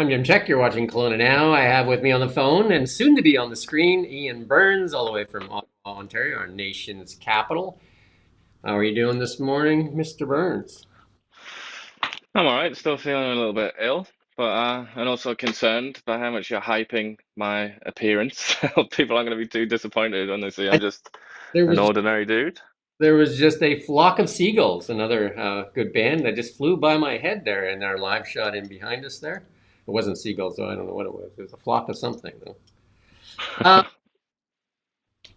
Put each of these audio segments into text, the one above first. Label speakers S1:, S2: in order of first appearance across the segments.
S1: I'm Jim Check. You're watching Kelowna Now. I have with me on the phone and soon to be on the screen Ian Burns, all the way from Ottawa, Ontario, our nation's capital. How are you doing this morning, Mr. Burns?
S2: I'm all right, still feeling a little bit ill, but and also concerned by how much you're hyping my appearance. People aren't going to be too disappointed when they see I'm
S1: I,
S2: just
S1: there
S2: an
S1: was
S2: ordinary dude.
S1: there was just a flock of seagulls, another good band that just flew by my head there in our live shot in behind us there. It wasn't seagulls, though. I don't know what it was. It was a flock of something, though. Uh,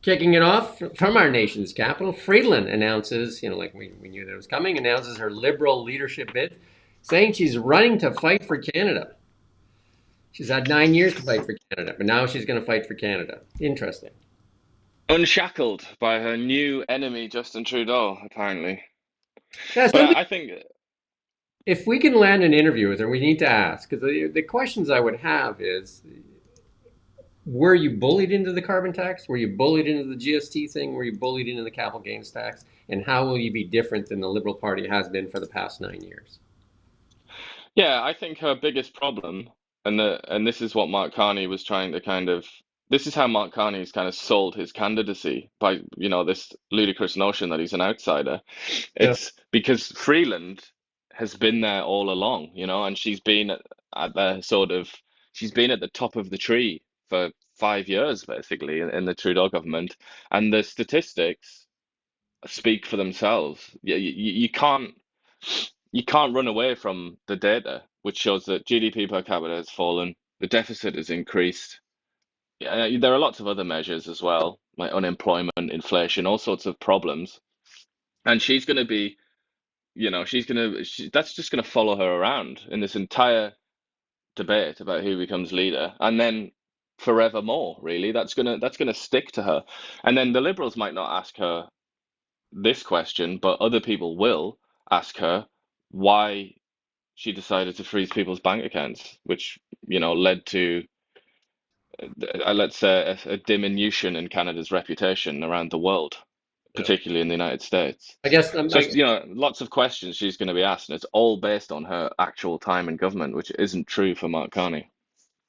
S1: Kicking it off from our nation's capital, Freeland announces, like we knew that it was coming, announces her liberal leadership bid, saying she's running to fight for Canada. She's had 9 years to fight for Canada, but now she's going to fight for Canada. Interesting.
S2: Unshackled by her new enemy, Justin Trudeau, apparently.
S1: Yeah,
S2: But
S1: so
S2: I think,
S1: if we can land an interview with her, we need to ask, because the questions I would have is, were you bullied into the carbon tax? Were you bullied into the GST thing? Were you bullied into the capital gains tax? And how will you be different than the Liberal Party has been for the past 9 years?
S2: yeah, I think her biggest problem, and this is what Mark Carney was trying to this is how Mark Carney's kind of sold his candidacy by, this ludicrous notion that he's an outsider.
S1: Yeah.
S2: It's because Freeland has been there all along, and she's been at the she's been at the top of the tree for 5 years, basically, in the Trudeau government, and the statistics speak for themselves. You can't run away from the data, which shows that GDP per capita has fallen, the deficit has increased. Yeah, there are lots of other measures as well, like unemployment, inflation, all sorts of problems. And she's going to be, that's just going to follow her around in this entire debate about who becomes leader, and then forevermore, really. That's gonna stick to her. And then the Liberals might not ask her this question, but other people will ask her why she decided to freeze people's bank accounts, which, led to, let's say, a diminution in Canada's reputation around the world,
S1: Yeah.
S2: particularly in the United States.
S1: I guess
S2: So, lots of questions she's going to be asked, and it's all based on her actual time in government, which isn't true for Mark Carney.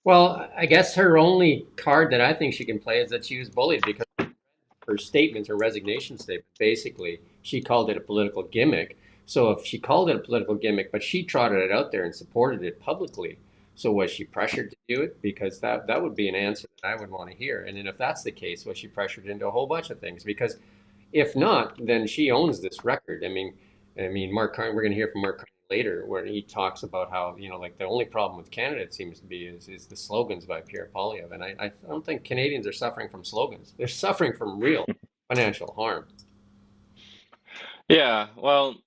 S1: well, I guess her only card that I think she can play is that she was bullied, because her statements, her resignation statement, basically, she called it a political gimmick. So if she called it a political gimmick, but she trotted it out there and supported it publicly, so was she pressured to do it? Because that would be an answer that I would want to hear. And then if that's the case, was she pressured into a whole bunch of things? Because if not, then she owns this record. I mean, Mark Carney. We're going to hear from Mark Carney later, where he talks about how, like, the only problem with Canada, it seems to be, is the slogans by Pierre Poilievre. And I don't think Canadians are suffering from slogans. They're suffering from real financial harm.
S2: Yeah, well,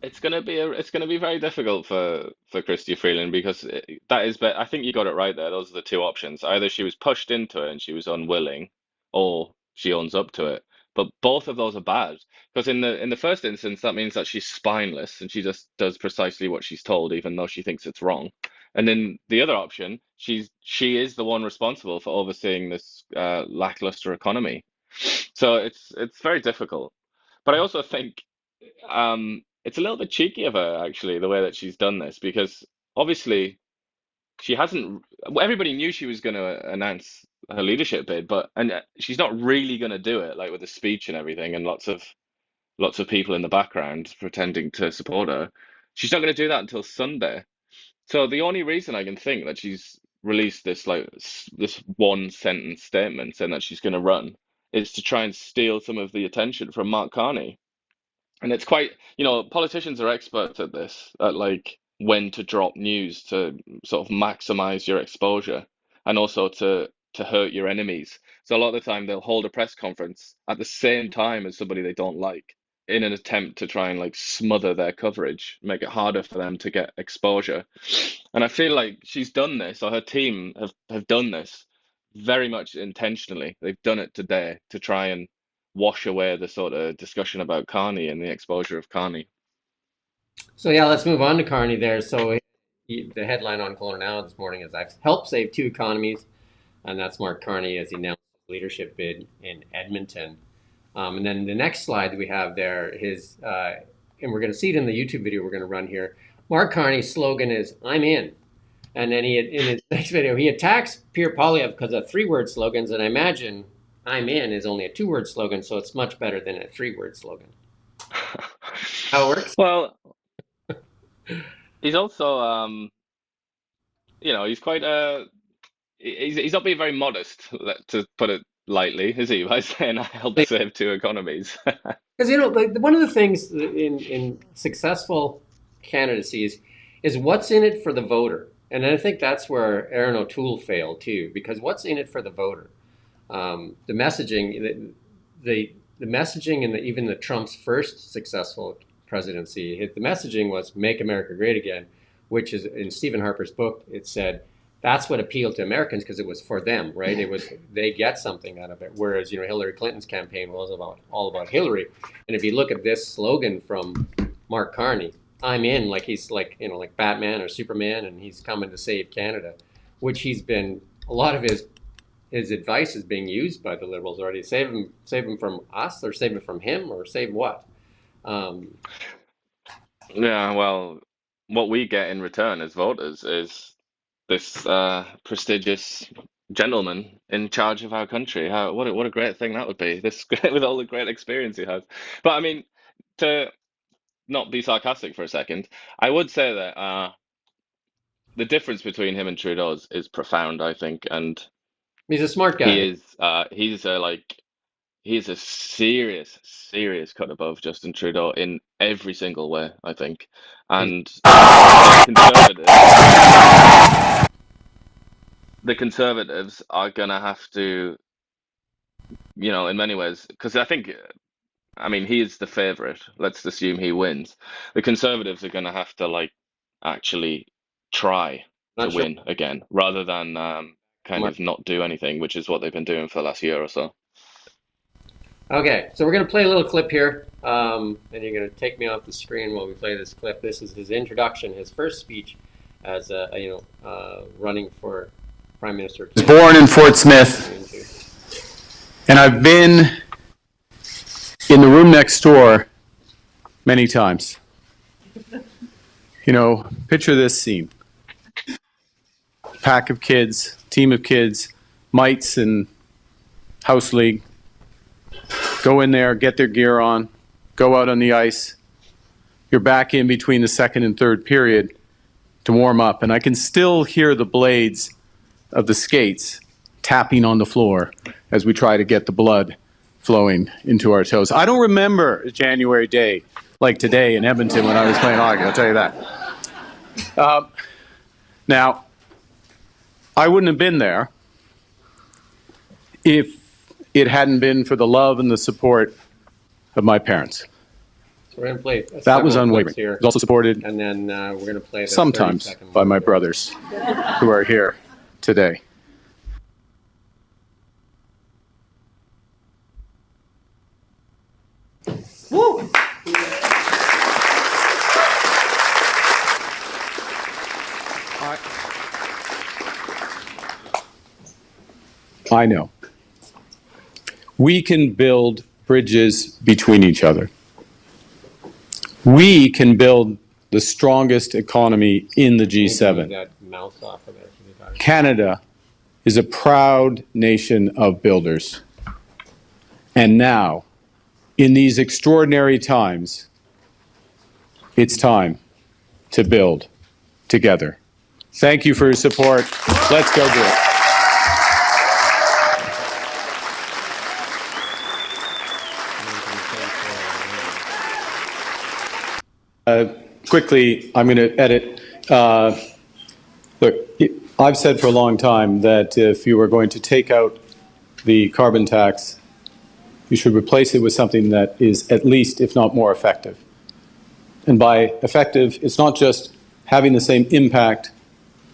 S2: it's gonna be very difficult for Christy Freeland because I think you got it right there. Those are the two options. Either she was pushed into it and she was unwilling, or she owns up to it. But both of those are bad because in the first instance that means that she's spineless and she just does precisely what she's told, even though she thinks it's wrong. And then the other option, she is the one responsible for overseeing this lackluster economy. So it's very difficult. But I also think it's a little bit cheeky of her, actually, the way that she's done this, because obviously she hasn't. Well, everybody knew she was going to announce her leadership bid, but she's not really going to do it, like with a speech and everything, and lots of people in the background pretending to support her. She's not going to do that until Sunday. So the only reason I can think that she's released this this one sentence statement saying that she's going to run is to try and steal some of the attention from Mark Carney. And it's quite, politicians are experts at this, at like when to drop news to sort of maximize your exposure and also to hurt your enemies. So a lot of the time they'll hold a press conference at the same time as somebody they don't like in an attempt to try and like smother their coverage, make it harder for them to get exposure. And I feel like she's done this, or her team have done this very much intentionally. They've done it today to try and wash away the sort of discussion about Carney and the exposure of Carney.
S1: So yeah, let's move on to Carney there. So the headline on Kelowna Now this morning is, "I've helped save two economies," and that's Mark Carney as he announced his leadership bid in Edmonton. And then the next slide we have there, and we're going to see it in the YouTube video we're going to run here. Mark Carney's slogan is, "I'm in." And then in his next video, he attacks Pierre Poilievre because of three-word slogans. And I imagine "I'm in" is only a two-word slogan, so it's much better than a three-word slogan. How it works?
S2: Well, he's also, he's quite he's not being very modest, to put it lightly, is he? By saying I helped save two economies.
S1: Because like one of the things in successful candidacies is what's in it for the voter, and I think that's where Aaron O'Toole failed too. Because what's in it for the voter? The messaging, the messaging, and even the Trump's first successful presidency, the messaging was "Make America Great Again," which is in Stephen Harper's book. It said that's what appealed to Americans because it was for them, right? It was they get something out of it. Whereas Hillary Clinton's campaign was all about Hillary. And if you look at this slogan from Mark Carney, "I'm in," like he's like like Batman or Superman, and he's coming to save Canada, which he's been a lot of his advice is being used by the Liberals already. Save him from us, or save him from him, or save what? Um,
S2: Yeah, well, what we get in return as voters is this prestigious gentleman in charge of our country. What a great thing that would be. This with all the great experience he has. But I mean, to not be sarcastic for a second, I would say that the difference between him and Trudeau is profound, I think, and
S1: he's a smart
S2: he
S1: guy.
S2: is he's a serious cut above Justin Trudeau in every single way, I think.
S1: He's
S2: And the Conservatives are gonna have to, in many ways, because I mean, he is the favorite. Let's assume he wins. The Conservatives are gonna have to actually try to
S1: not sure.
S2: win again, rather than kind of not do anything, which is what they've been doing for the last year or so.
S1: Okay, so we're going to play a little clip here, and you're going to take me off the screen while we play this clip. This is his introduction, his first speech as running for Prime Minister.
S3: I was born in Fort Smith, and I've been in the room next door many times. Picture this scene. Pack of kids, team of kids, mites and house league, go in there, get their gear on, go out on the ice. You're back in between the second and third period to warm up, and I can still hear the blades of the skates tapping on the floor as we try to get the blood flowing into our toes. I don't remember a January day like today in Edmonton when I was playing hockey, I'll tell you that. Now, I wouldn't have been there if it hadn't been for the love and the support of my parents.
S1: So we're going to play.
S3: That was unwavering. It was also supported
S1: and then we're going to play
S3: sometimes by my brothers who are here today.
S1: Woo!
S3: I know. We can build bridges between each other. We can build the strongest economy in the G7. Canada is a proud nation of builders. And now, in these extraordinary times, it's time to build together. Thank you for your support. Let's go do it. Quickly, I'm going to edit. Look, I've said for a long time that if you were going to take out the carbon tax, you should replace it with something that is at least, if not more, effective. And by effective, it's not just having the same impact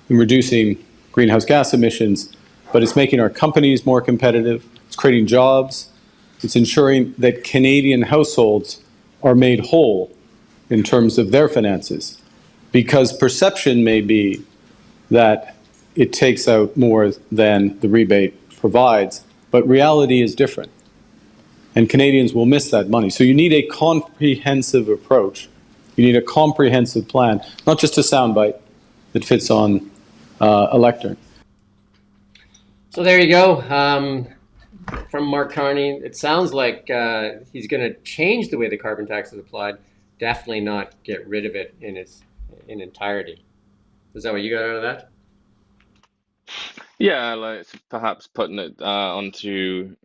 S3: in reducing greenhouse gas emissions, but it's making our companies more competitive, it's creating jobs, it's ensuring that Canadian households are made whole in terms of their finances. Because perception may be that it takes out more than the rebate provides, but reality is different. And Canadians will miss that money. So you need a comprehensive approach. You need a comprehensive plan, not just a soundbite that fits on electorate.
S1: So there you go. From Mark Carney, it sounds like he's going to change the way the carbon tax is applied. Definitely not get rid of it in entirety. Is that what you got out of that?
S2: Yeah, like perhaps putting it onto,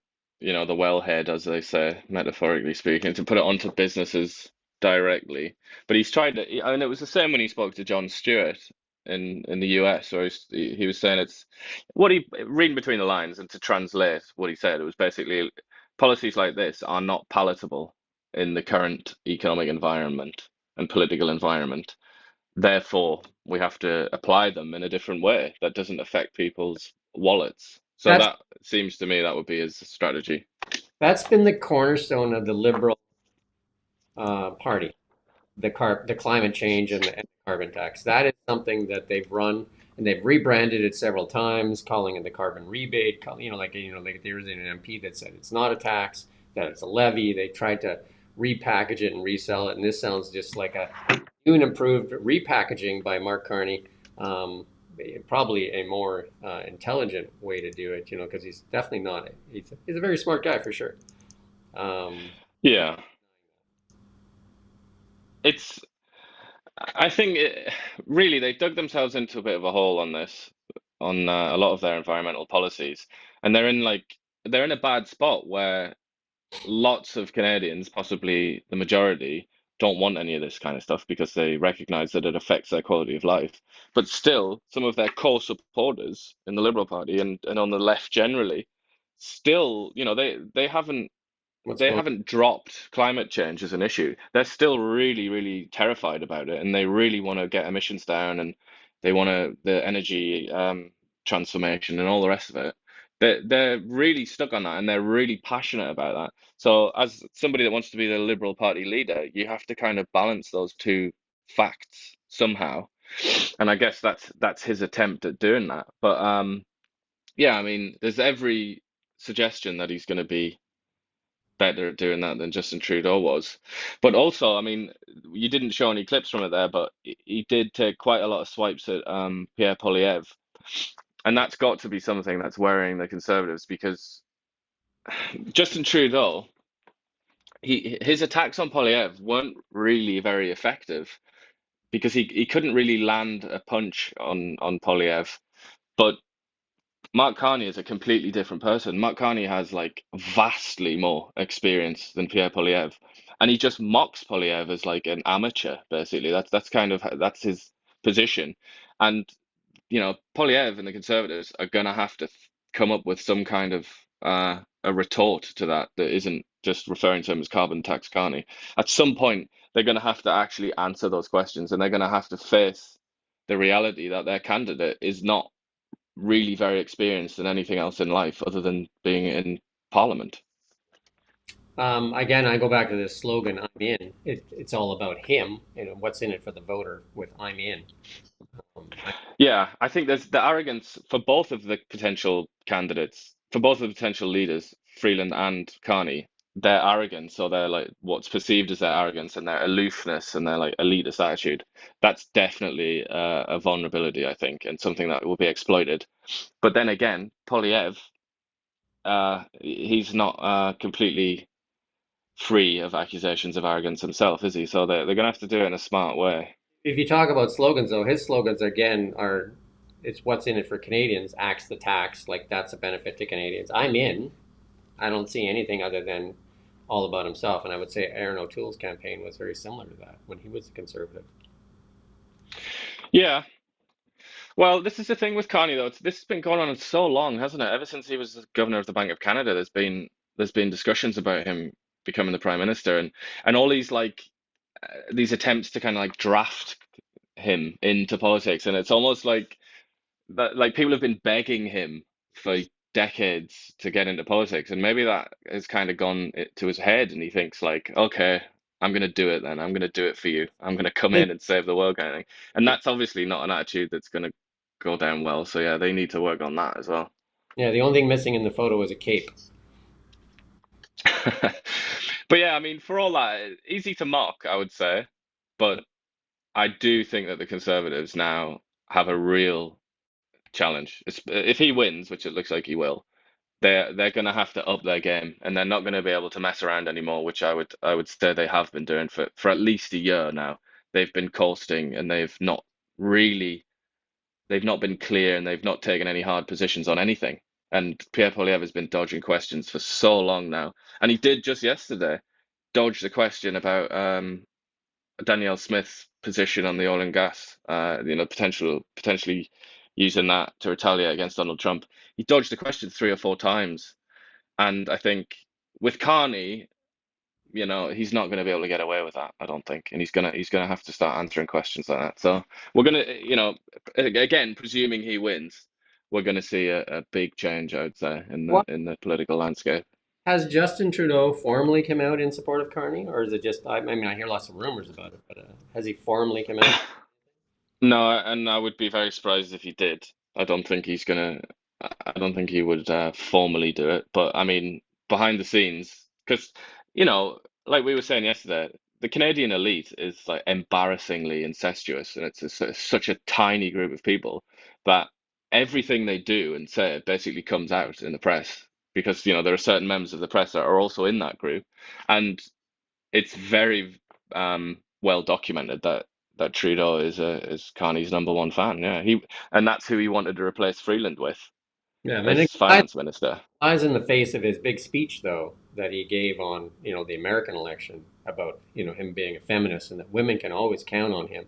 S2: the wellhead, as they say, metaphorically speaking, to put it onto businesses directly. But he's tried to, and it was the same when he spoke to Jon Stewart in the US, where he was saying it's what he reading between the lines and to translate what he said, it was basically policies like this are not palatable in the current economic environment and political environment. Therefore, we have to apply them in a different way that doesn't affect people's wallets. So
S1: That's
S2: that seems to me that would be his strategy.
S1: that's been the cornerstone of the Liberal Party, the climate change and the carbon tax. That is something that they've run and they've rebranded it several times, calling it the carbon rebate. Like there was an MP that said it's not a tax, that it's a levy. They tried to repackage it and resell it, and this sounds just like a new and improved repackaging by Mark Carney. Um, Probably a more intelligent way to do it, because he's definitely not. He's a very smart guy for sure. But
S2: Yeah, it's. I think really they dug themselves into a bit of a hole on this, on a lot of their environmental policies, and they're in a bad spot where lots of Canadians, possibly the majority, don't want any of this kind of stuff because they recognize that it affects their quality of life. But still, some of their core supporters in the Liberal Party and on the left generally, still,
S1: what's
S2: they
S1: going
S2: haven't dropped climate change as an issue. They're still really, really terrified about it, and they really want to get emissions down, and they want the energy transformation and all the rest of it. They're really stuck on that, and they're really passionate about that. So, as somebody that wants to be the Liberal Party leader, you have to kind of balance those two facts somehow. And I guess that's his attempt at doing that. But yeah, I mean, there's every suggestion that he's going to be better at doing that than Justin Trudeau was. But also, I mean, you didn't show any clips from it there, but he did take quite a lot of swipes at Pierre Poilievre, and that's got to be something that's worrying the Conservatives because Justin Trudeau, his attacks on Poilievre weren't really very effective because he couldn't really land a punch on Poilievre, but Mark Carney is a completely different person. Mark Carney has like vastly more experience than Pierre Poilievre, and he just mocks Poilievre as like an amateur, basically. That's kind of that's his position. And Poilievre and the Conservatives are gonna have to come up with some kind of a retort to that isn't just referring to him as carbon tax Carney. At some point, they're gonna have to actually answer those questions, and they're gonna have to face the reality that their candidate is not really very experienced in anything else in life other than being in Parliament.
S1: Again, I go back to this slogan, "I'm in." It's all about him and what's in it for the voter with "I'm in." I,
S2: Yeah, I think there's the arrogance for both of the potential candidates, for both of the potential leaders, Freeland and Carney. Their arrogance, or their like what's perceived as their arrogance and their aloofness and their like elitist attitude, that's definitely a vulnerability, I think, and something that will be exploited. But then again, Polyev, he's not completely free of accusations of arrogance himself, is he? So they're going to have to do it in a smart way.
S1: if you talk about slogans, though, his slogans again are, "It's what's in it for Canadians." Axe the tax, like that's a benefit to Canadians. I'm in. I don't see anything other than all about himself, and I would say Aaron O'Toole's campaign was very similar to that when he was a conservative.
S2: Yeah. Well, this is the thing with Carney, though. This has been going on so long, hasn't it? Ever since he was the governor of the Bank of Canada, there's been discussions about him becoming the prime minister, and all these attempts to kind of like draft him into politics, and it's almost like that like people have been begging him for decades to get into politics, and maybe that has kind of gone to his head, and he thinks like, okay, I'm gonna do it then. I'm gonna do it for you. I'm gonna come
S1: I
S2: in and save the world kind of thing. And
S1: think,
S2: that's obviously not an attitude that's gonna go down well. So yeah, they need to work on that as well.
S1: yeah, the only thing missing in the photo is a cape.
S2: But yeah, I mean, for all that, easy to mock, I would say. But I do think that the Conservatives now have a real challenge. If he wins, which it looks like he will, they're going to have to up their game, and they're not going to be able to mess around anymore, which I would say they have been doing for at least a year now. They've been coasting, and really they've not been clear, and they've not taken any hard positions on anything. And Pierre Poilievre has been dodging questions for so long now, and he did just yesterday dodge the question about Danielle Smith's position on the oil and gas, potentially using that to retaliate against Donald Trump. He dodged the question 3 or 4 times, and I think with Carney, he's not going to be able to get away with that, I don't think, and he's gonna have to start answering questions like that. So we're gonna, again, presuming he wins, we're gonna see a big change, I would say, in the
S1: What
S2: in the political landscape.
S1: has Justin Trudeau formally come out in support of Carney, or is it just? I mean, I hear lots of rumors about it, but has he formally come out?
S2: No, and I would be very surprised if he did. I don't think he's gonna. I don't think he would formally do it. But I mean, behind the scenes, because you know, like we were saying yesterday, the Canadian elite is like embarrassingly incestuous, and such a tiny group of people that everything they do and say basically comes out in the press because there are certain members of the press that are also in that group, and it's very well documented that Trudeau is Carney's #1 fan. Yeah, and that's who he wanted to replace Freeland with
S1: Yeah, I mean,
S2: as
S1: it flies,
S2: finance minister.
S1: flies in the face of his big speech, though, that he gave on the American election about him being a feminist and that women can always count on him.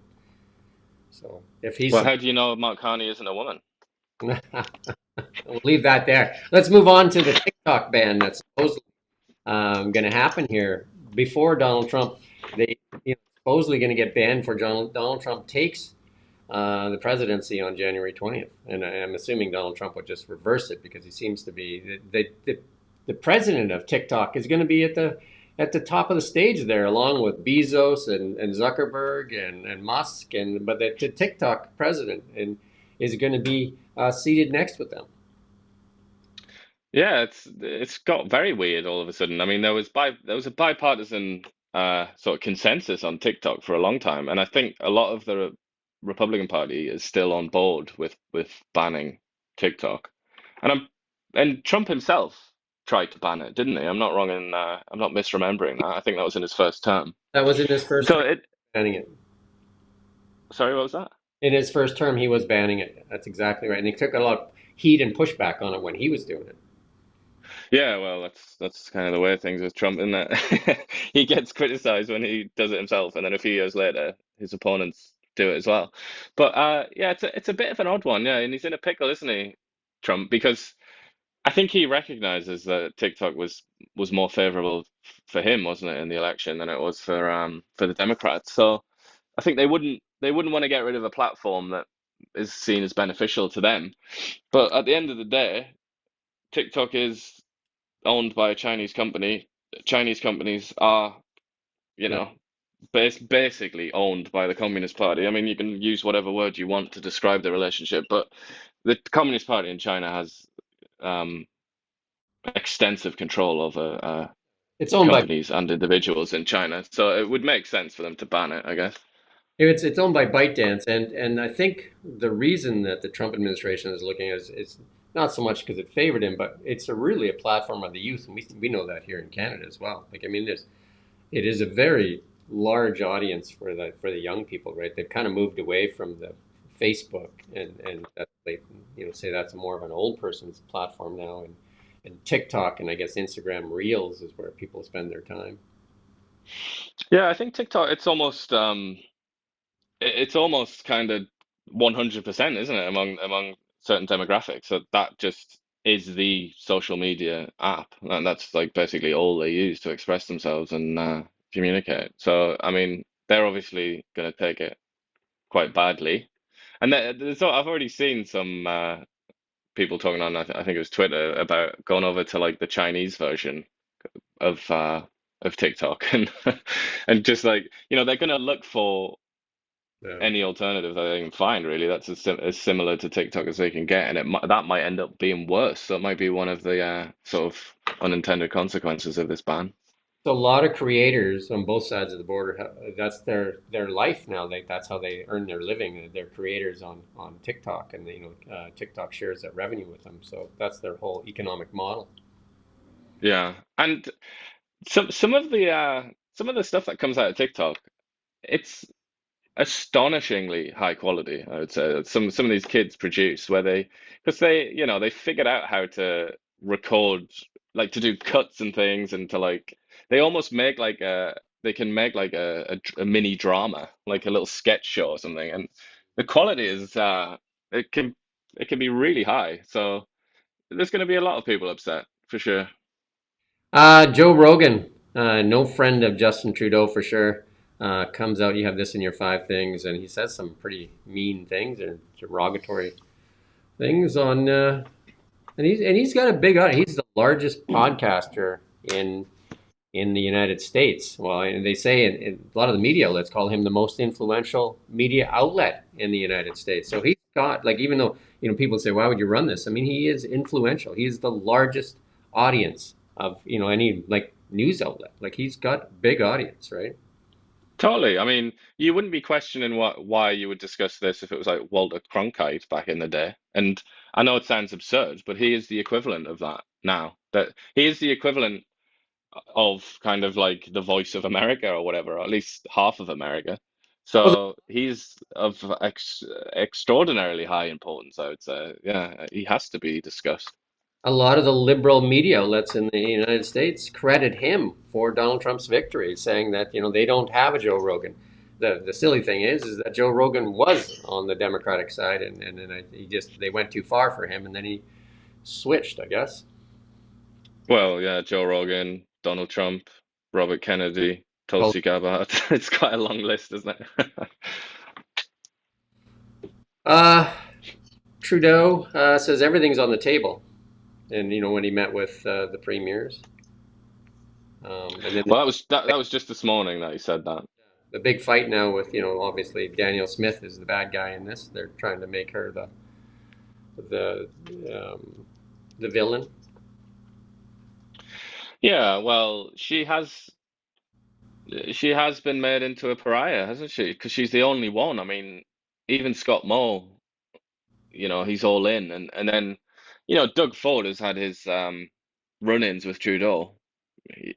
S1: So if he's
S2: Well, how do you know Mark Carney isn't a woman?
S1: we'll leave that there. Let's move on to the TikTok ban that's supposedly going to happen here before Donald Trump. They supposedly going to get banned for Donald Trump takes the presidency on January 20th, and I'm assuming Donald Trump would just reverse it because he seems to be the president of TikTok is going to be at the top of the stage there, along with Bezos and Zuckerberg and Musk, but the TikTok president is going to be seated next with them.
S2: Yeah, it's got very weird all of a sudden. I mean, there was a bipartisan sort of consensus on TikTok for a long time, and I think a lot of the Republican Party is still on board with banning TikTok. And Trump himself tried to ban it, didn't he? I'm not misremembering that. I think that was in his first term.
S1: That was in his first
S2: So
S1: term,
S2: it,
S1: banning it.
S2: sorry, what was that?
S1: In his first term, he was banning it. That's exactly right, and he took a lot of heat and pushback on it when he was doing it.
S2: Yeah, well, that's kind of the way things with Trump, isn't it? He gets criticized when he does it himself, and then a few years later, his opponents do it as well. But yeah, it's a bit of an odd one, yeah, and he's in a pickle, isn't he, Trump? Because I think he recognizes that TikTok was more favorable for him, wasn't it, in the election than it was for the Democrats. So I think they wouldn't want to get rid of a platform that is seen as beneficial to them. But at the end of the day, TikTok is owned by a Chinese company. Chinese companies are, you
S1: Yeah.
S2: know, basically owned by the Communist Party. I mean, you can use whatever word you want to describe the relationship, but the Communist Party in China has um, extensive control over
S1: It's owned by
S2: companies and individuals in China. So it would make sense for them to ban it, I guess.
S1: it's owned by ByteDance, and I think the reason that the Trump administration is looking at is not so much because it favored him, but it's really a platform of the youth, and we know that here in Canada as well. Like I mean, it is a very large audience for the young people, right? They've kind of moved away from the Facebook and that they say that's more of an old person's platform now, and TikTok and I guess Instagram Reels is where people spend their time.
S2: Yeah, I think TikTok, it's almost kind of 100%, isn't it, among certain demographics? So that just is the social media app, and that's like basically all they use to express themselves and communicate. So, I mean, they're obviously going to take it quite badly. And so I've already seen some people talking on, I think it was Twitter, about going over to like the Chinese version of uh, of TikTok and and just like they're going to look for
S1: Yeah.
S2: any alternative that they can find, really, that's as similar to TikTok as they can get, and that might end up being worse. So it might be one of the sort of unintended consequences of this ban.
S1: So a lot of creators on both sides of the border, that's their life now. That's how they earn their living. They're creators on TikTok, and TikTok shares that revenue with them. So that's their whole economic model.
S2: Yeah. And some of the stuff that comes out of TikTok, it's astonishingly high quality, I would say. That some of these kids produce where because they figured out how to record, like to do cuts and things, and to like they almost make like they can make like a mini drama, like a little sketch show or something, and the quality is it can it can be really high. So there's going to be a lot of people upset for sure.
S1: Joe Rogan, no friend of Justin Trudeau for sure, comes out. You have this in your five things, and he says some pretty mean things and derogatory things on. And he's got a big audience. He's the largest podcaster in the United States. Well, and they say in a lot of the media outlets call him the most influential media outlet in the United States. So he's got like even though people say why would you run this? I mean he is influential. He's the largest audience of any like news outlet. Like he's got big audience, right?
S2: Totally. I mean, you wouldn't be questioning why you would discuss this if it was like Walter Cronkite back in the day. And I know it sounds absurd, but he is the equivalent of that now. That he is the equivalent of kind of like the voice of America or whatever, or at least half of America.
S1: Well,
S2: So he's of extraordinarily high importance, I would say. Yeah, he has to be discussed.
S1: a lot of the liberal media outlets in the United States credit him for Donald Trump's victory, saying that they don't have a Joe Rogan. The silly thing is that Joe Rogan was on the Democratic side, and then they went too far for him, and then he switched, I guess.
S2: Well, yeah, Joe Rogan, Donald Trump, Robert Kennedy,
S1: Well,
S2: Tulsi Gabbard. It's quite a long list, isn't it?
S1: uh, Trudeau says everything's on the table, and when he met with the premiers, and then
S2: Well, that was just this morning that he said that.
S1: the big fight now with obviously Daniel Smith is the bad guy in this. They're trying to make her the um, the villain.
S2: Yeah, well, she has been made into a pariah, hasn't she? Because she's the only one. I mean, even Scott Moe, he's all in, and then, Doug Ford has had his run-ins with Trudeau.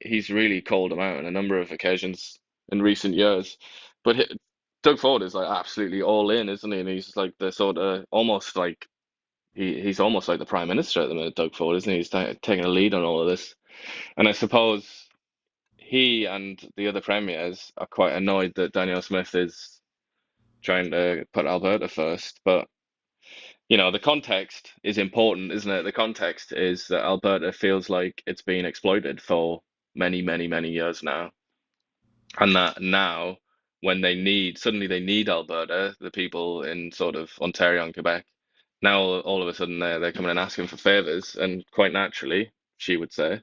S2: He's really called him out on a number of occasions in recent years, but Doug Ford is like absolutely all in, isn't he? And he's like the sort of almost like he's almost like the prime minister at the minute, Doug Ford, isn't he? He's taking a lead on all of this. And I suppose he and the other premiers are quite annoyed that Danielle Smith is trying to put Alberta first. But, the context is important, isn't it? The context is that Alberta feels like it's been exploited for many, many, many years now. And that now, when suddenly they need Alberta, the people in sort of Ontario and Quebec, now all of a sudden they're coming and asking for favors. And quite naturally, she would say,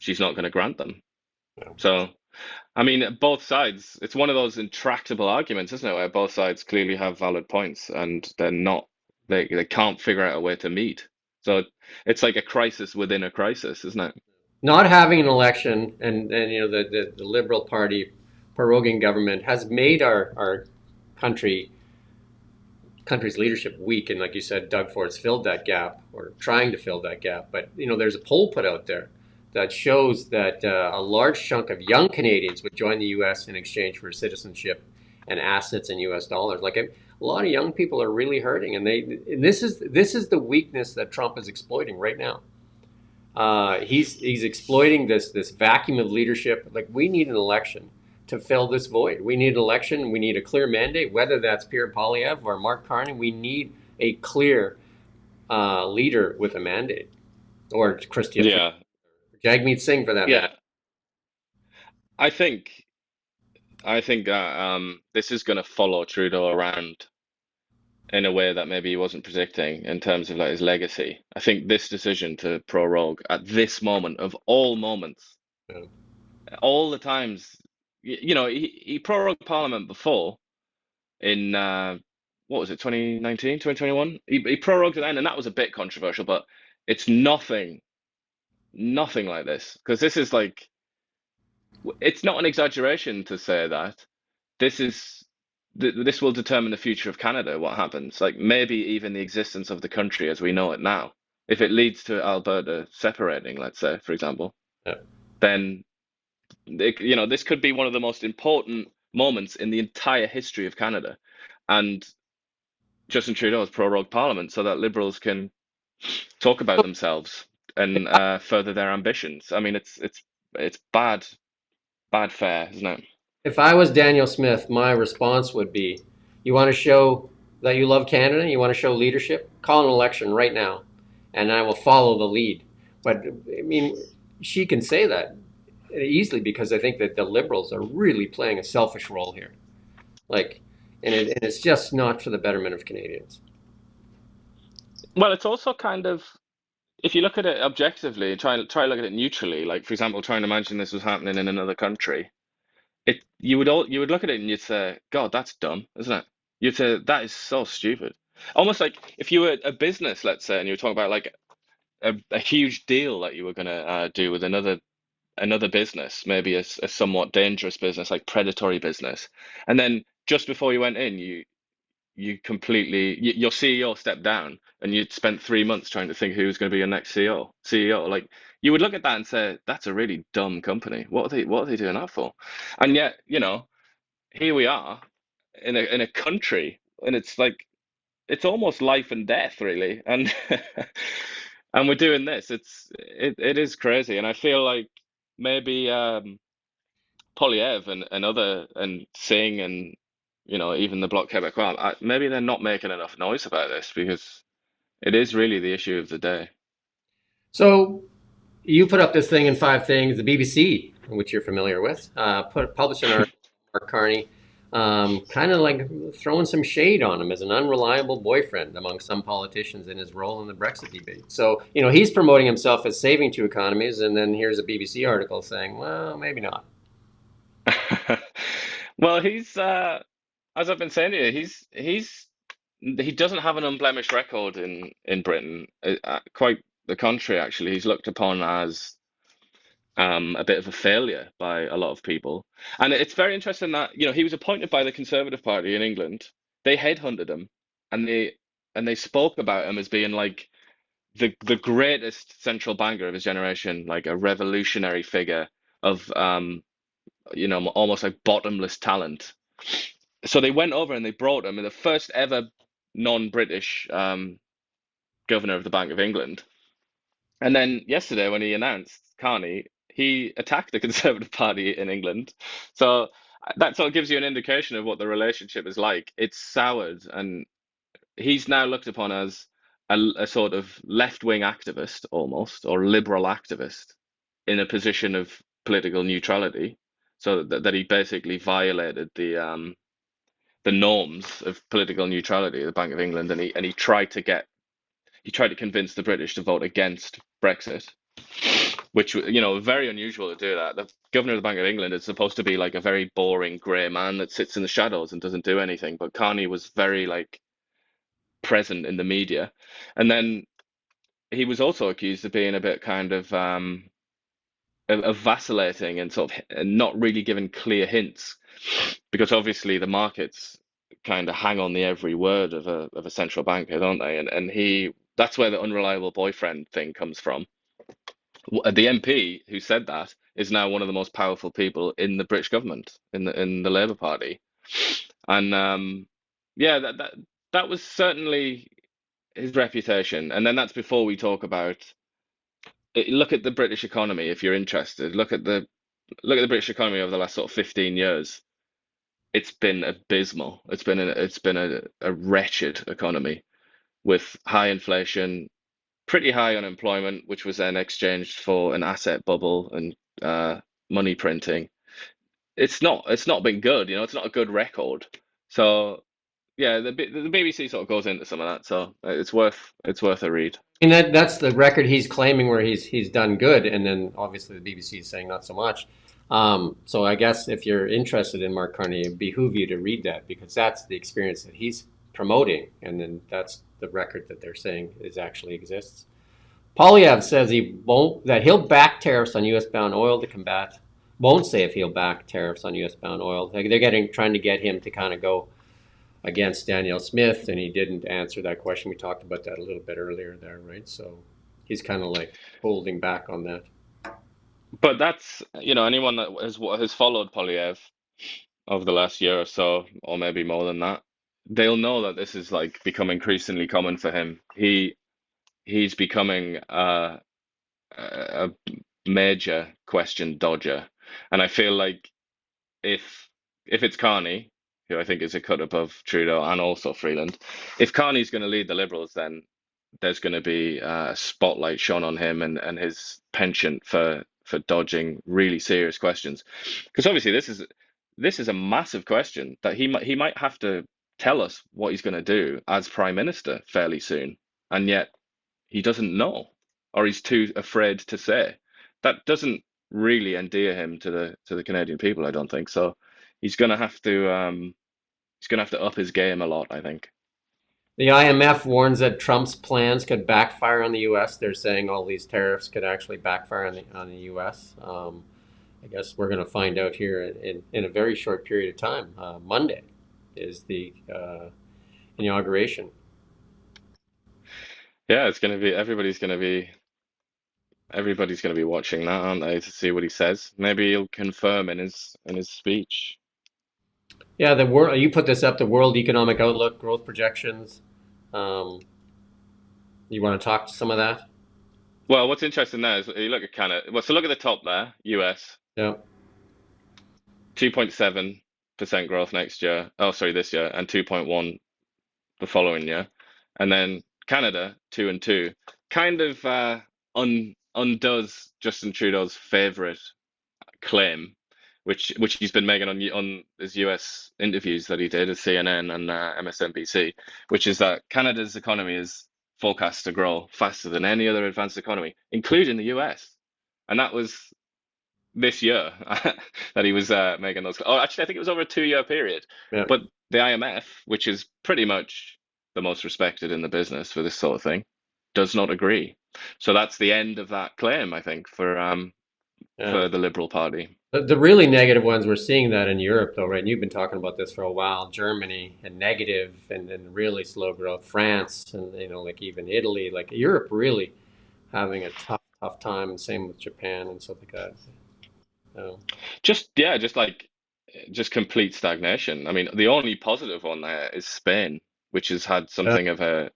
S2: she's not going to grant them. So, I mean, both sides, it's one of those intractable arguments, isn't it, where both sides clearly have valid points and they can't figure out a way to meet. So it's like a crisis within a crisis, isn't it?
S1: Not having an election and the Liberal Party proroguing government has made our country country's leadership weak, and like you said, Doug Ford's filled that gap or trying to fill that gap. But there's a poll put out there that shows that a large chunk of young Canadians would join the U.S. in exchange for citizenship and assets in U.S. dollars. Like a lot of young people are really hurting, and this is the weakness that Trump is exploiting right now. He's exploiting this vacuum of leadership. Like we need an election to fill this void. We need an election. We need a clear mandate, whether that's Pierre Poilievre or Mark Carney. We need a clear leader with a mandate, or Christia
S2: Yeah,
S1: Jagmeet Singh for that matter.
S2: yeah. I think this is going to follow Trudeau around in a way that maybe he wasn't predicting in terms of like his legacy. I think this decision to prorogue at this moment of all moments,
S1: Yeah.
S2: all the times, he prorogued Parliament before in what was it, 2019, 2021? He prorogued it then, and that was a bit controversial, but it's nothing like this because this is like it's not an exaggeration to say that this is this will determine the future of Canada, what happens, like maybe even the existence of the country as we know it now. If it leads to Alberta separating, let's say, for example,
S1: Yeah.
S2: then this could be one of the most important moments in the entire history of Canada. And Justin Trudeau is pro-rogue parliament so that Liberals can talk about themselves and further their ambitions. I mean, it's bad fare, isn't it?
S1: If I was Daniel Smith, my response would be, you want to show that you love Canada, you want to show leadership, call an election right now, and I will follow the lead. But I mean, she can say that easily because I think that the Liberals are really playing a selfish role here. Like, and it's just not for the betterment of Canadians.
S2: Well, it's also kind of, if you look at it objectively, try look at it neutrally. Like, for example, trying to imagine this was happening in another country. You would look at it and you'd say, God, that's dumb, isn't it? You'd say that is so stupid. Almost like if you were a business, let's say, and you were talking about like a huge deal that you were going to do with another business, maybe a somewhat dangerous business, like predatory business, and then just before you went in, your CEO stepped down, and you'd spent 3 months trying to think who was going to be your next CEO. Like you would look at that and say, that's a really dumb company. What are they doing that for? And yet, here we are in a country, and it's like it's almost life and death, really. And and we're doing this. It is crazy, and I feel like maybe Polyev and other and Singh and even the Bloc Québécois, maybe they're not making enough noise about this because it is really the issue of the day.
S1: So you put up this thing in 5 things. The BBC, which you're familiar with, published an article, Mark Carney, kind of like throwing some shade on him as an unreliable boyfriend among some politicians in his role in the Brexit debate. So, he's promoting himself as saving 2 economies, and then here's a BBC article saying, well, maybe not.
S2: Well, he's as I've been saying to you, he doesn't have an unblemished record in Britain. Quite the contrary, actually. He's looked upon as a bit of a failure by a lot of people. And it's very interesting that, he was appointed by the Conservative Party in England. They headhunted him, and they spoke about him as being like the greatest central banker of his generation, like a revolutionary figure of almost like bottomless talent. So they went over and they brought him, and the first ever non-British governor of the Bank of England. And then yesterday, when he announced Carney, he attacked the Conservative Party in England. So that sort of gives you an indication of what the relationship is like. It's soured, and he's now looked upon as a sort of left-wing activist almost, or liberal activist in a position of political neutrality. So that he basically violated the norms of political neutrality of the Bank of England, and he tried to convince the British to vote against Brexit, which very unusual to do that. The governor of the Bank of England is supposed to be like a very boring grey man that sits in the shadows and doesn't do anything, but Carney was very like present in the media, and then he was also accused of being a bit kind of vacillating and sort of not really giving clear hints, because obviously the markets kind of hang on the every word of a central banker, don't they? And that's where the unreliable boyfriend thing comes from. The MP who said that is now one of the most powerful people in the British government, in the Labour Party, and yeah, that was certainly his reputation. And then that's before we talk about look at the British economy if you're interested. Look at the British economy over the last sort of 15 years. It's been abysmal. It's been a wretched economy with high inflation, pretty high unemployment, which was then exchanged for an asset bubble and money printing. It's not been good, it's not a good record. So yeah, the BBC sort of goes into some of that, so it's worth a read.
S1: And that's the record he's claiming where he's done good, and then obviously the BBC is saying not so much. So I guess if you're interested in Mark Carney, it behoove you to read that because that's the experience that he's promoting, and then that's the record that they're saying is actually exists. Polyev says he'll back tariffs on U.S. bound oil to combat won't say if he'll back tariffs on U.S. bound oil. They're trying to get him to kind of go against Danielle Smith, and he didn't answer that question. We talked about that a little bit earlier there, right? So he's kind of like holding back on that.
S2: But that's, anyone that has followed Polyev over the last year or so, or maybe more than that, they'll know that this is like become increasingly common for him. He's becoming a major question dodger, and I feel like if it's Carney, who I think is a cut above Trudeau and also Freeland, if Carney's going to lead the Liberals, then there's going to be a spotlight shone on him and his penchant for dodging really serious questions. Because obviously this is a massive question that he might have to tell us what he's going to do as Prime Minister fairly soon, and yet he doesn't know, or he's too afraid to say. That doesn't really endear him to the Canadian people, I don't think. So he's gonna have to up his game a lot, I think.
S1: The IMF warns that Trump's plans could backfire on the U.S. They're saying all these tariffs could actually backfire on the U.S. I guess we're going to find out here in a very short period of time. Monday is the inauguration.
S2: Yeah, it's gonna be everybody's gonna be watching that, aren't they, to see what he says. Maybe he'll confirm in his speech.
S1: Yeah, the world. You put this up. The World Economic Outlook growth projections. Um, you want to talk to some of that?
S2: Well, what's interesting there is you look at Canada. Well, so look at the top there, US,
S1: Yeah.
S2: 2.7% growth next year. Oh, sorry, this year, and 2.1 the following year, and then Canada 2 and 2, kind of undoes Justin Trudeau's favorite claim, which he's been making on his US interviews that he did at CNN and MSNBC, which is that Canada's economy is forecast to grow faster than any other advanced economy, including the US, and that was this year that he was making those. Oh, actually, I think it was over a 2 year period.
S1: Yeah.
S2: But the IMF, which is pretty much the most respected in the business for this sort of thing, does not agree. So that's the end of that claim, I think,
S1: Yeah.
S2: for the Liberal Party.
S1: The really negative ones, we're seeing that in Europe, though, right? And you've been talking about this for a while. Germany and negative, and really slow growth. France, and like even Italy, like Europe, really having a tough time. And same with Japan and stuff like that. So,
S2: Just complete stagnation. I mean, the only positive one there is Spain, which has had
S1: uh,
S2: something of a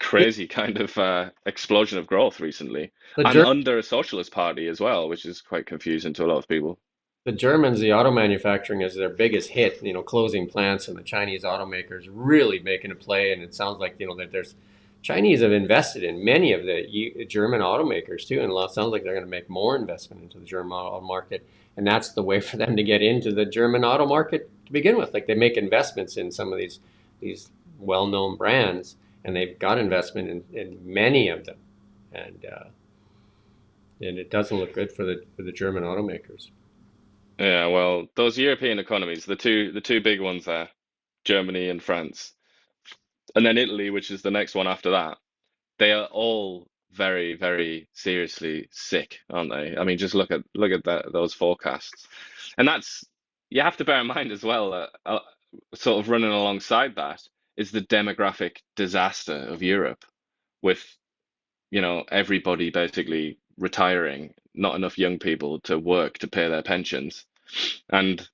S2: crazy kind of explosion of growth recently,
S1: the
S2: and
S1: Ger-
S2: under a socialist party as well, which is quite confusing to a lot of people.
S1: the Germans, the auto manufacturing is their biggest hit. Closing plants, and the Chinese automakers really making a play. And it sounds like that there's Chinese have invested in many of the German automakers too, and it sounds like they're going to make more investment into the German auto market. And that's the way for them to get into the German auto market to begin with. Like they make investments in some of these well-known brands, and they've got investment in many of them, and it doesn't look good for the German automakers.
S2: Yeah, well, those European economies, the two big ones there, Germany and France, and then Italy, which is the next one after that, they are all very, very seriously sick, aren't they? I mean, just look at those forecasts, and that's you have to bear in mind as well that sort of running alongside that is the demographic disaster of Europe, with everybody basically retiring, not enough young people to work to pay their pensions, and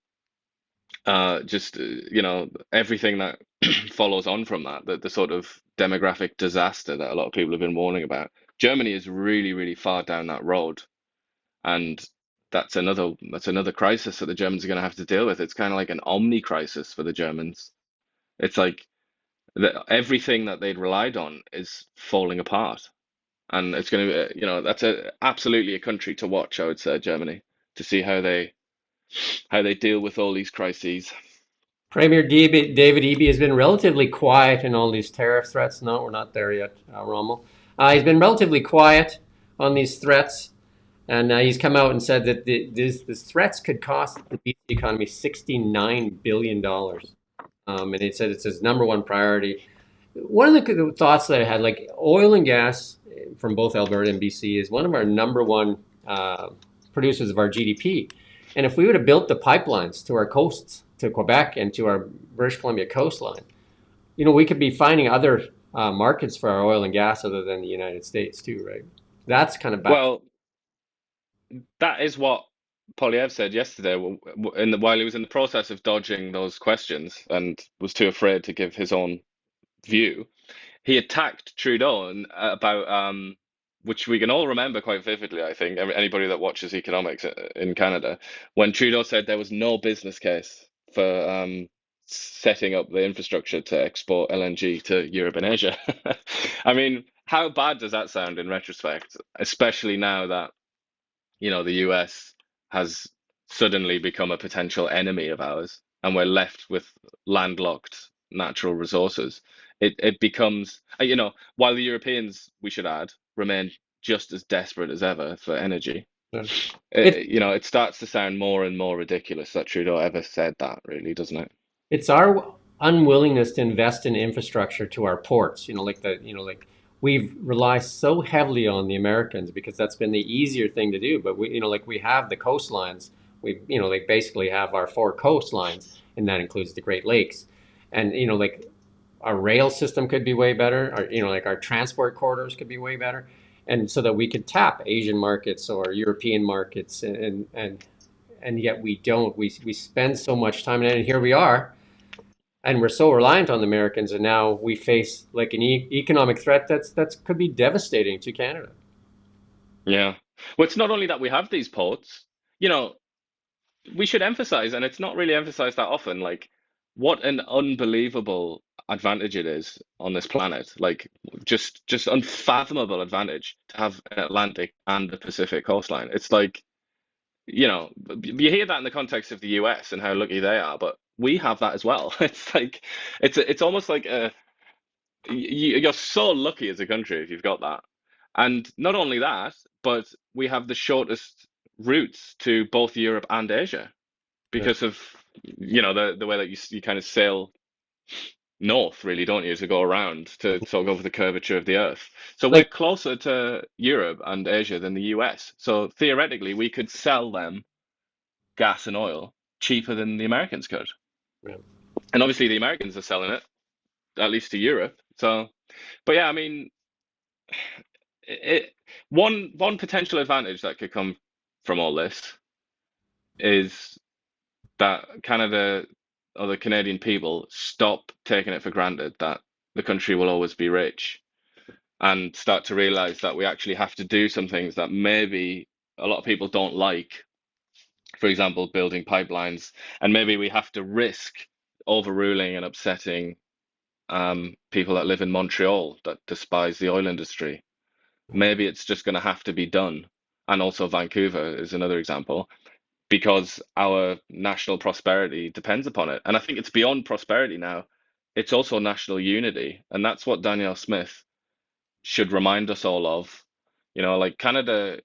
S2: just everything that follows on from that, the sort of demographic disaster that a lot of people have been warning about. Germany is really, really far down that road, and that's another crisis that the Germans are going to have to deal with. It's kind of like an omni crisis for the Germans. It's like everything that they'd relied on is falling apart, and it's going to be, that's absolutely a country to watch, I would say, Germany, to see how they deal with all these crises.
S1: Premier David Eby has been relatively quiet in all these tariff threats. No, we're not there yet, Rommel. He's been relatively quiet on these threats, and he's come out and said that these threats could cost the BC economy $69 billion. And he said it's his number one priority. One of the thoughts that I had, like oil and gas from both Alberta and BC, is one of our number one producers of our GDP. And if we would have built the pipelines to our coasts, to Quebec and to our British Columbia coastline, we could be finding other markets for our oil and gas other than the United States too, right? That's kind of back.
S2: Well, that is what Polyev said yesterday while he was in the process of dodging those questions and was too afraid to give his own view. He attacked Trudeau about which we can all remember quite vividly, I think, anybody that watches economics in Canada, when Trudeau said there was no business case for setting up the infrastructure to export LNG to Europe and Asia. I mean, how bad does that sound in retrospect, especially now that the US has suddenly become a potential enemy of ours, and we're left with landlocked natural resources. It becomes, while the Europeans, we should add, remain just as desperate as ever for energy.
S1: It's
S2: It starts to sound more and more ridiculous that Trudeau ever said that, really, doesn't it?
S1: it's our unwillingness to invest in infrastructure to our ports. Like we've relied so heavily on the Americans because that's been the easier thing to do. But like we have the coastlines. We, like basically have our four coastlines, and that includes the Great Lakes. And like our rail system could be way better. Our, like our transport corridors could be way better, and so that we could tap Asian markets or European markets, and yet we don't. We spend so much time in it, and here we are, and we're so reliant on the Americans, and now we face like an economic threat that's could be devastating to Canada.
S2: Yeah. Well, it's not only that we have these ports, you know, we should emphasize, and it's not really emphasized that often, like what an unbelievable advantage it is on this planet. Like just unfathomable advantage to have an Atlantic and a Pacific coastline. It's like, you hear that in the context of the US and how lucky they are, but we have that as well. It's like it's almost like you're so lucky as a country if you've got that. And not only that, but we have the shortest routes to both Europe and Asia
S1: Yeah.
S2: because of the way that you kind of sail north, really, don't you, to go around to sort of go over the curvature of the Earth. So we're
S1: Like,
S2: closer to Europe and Asia than the US. So theoretically, we could sell them gas and oil cheaper than the Americans could.
S1: yeah.
S2: And obviously, the Americans are selling it at least to Europe. So, but yeah, I mean, one potential advantage that could come from all this is that Canada or the Canadian people stop taking it for granted that the country will always be rich and start to realize that we actually have to do some things that maybe a lot of people don't like. For example, building pipelines, and maybe we have to risk overruling and upsetting people that live in Montreal that despise the oil industry. Maybe it's just going to have to be done. And also Vancouver is another example because our national prosperity depends upon it. And I think it's beyond prosperity now. It's also national unity. And that's what Danielle Smith should remind us all of. Like Canada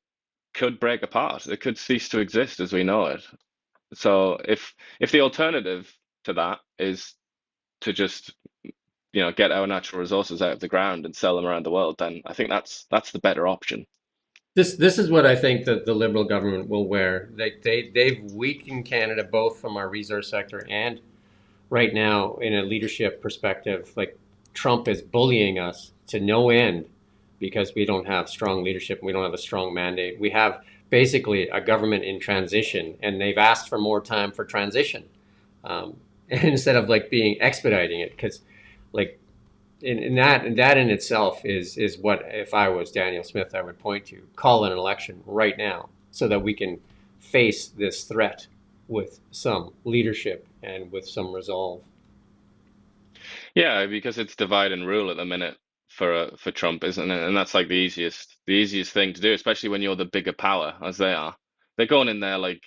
S2: could break apart. It could cease to exist as we know it. So if the alternative to that is to just, get our natural resources out of the ground and sell them around the world, then I think that's the better option.
S1: This is what I think that the Liberal government will wear. They've weakened Canada both from our resource sector and right now in a leadership perspective. Like Trump is bullying us to no end because we don't have strong leadership. We don't have a strong mandate. We have basically a government in transition, and they've asked for more time for transition instead of like being expediting it because like and that in itself is what if I was Daniel Smith I would point to call an election right now so that we can face this threat with some leadership and with some resolve.
S2: Yeah, because it's divide and rule at the minute for Trump, isn't it? And that's like the easiest thing to do, especially when you're the bigger power as they are. They're going in there like,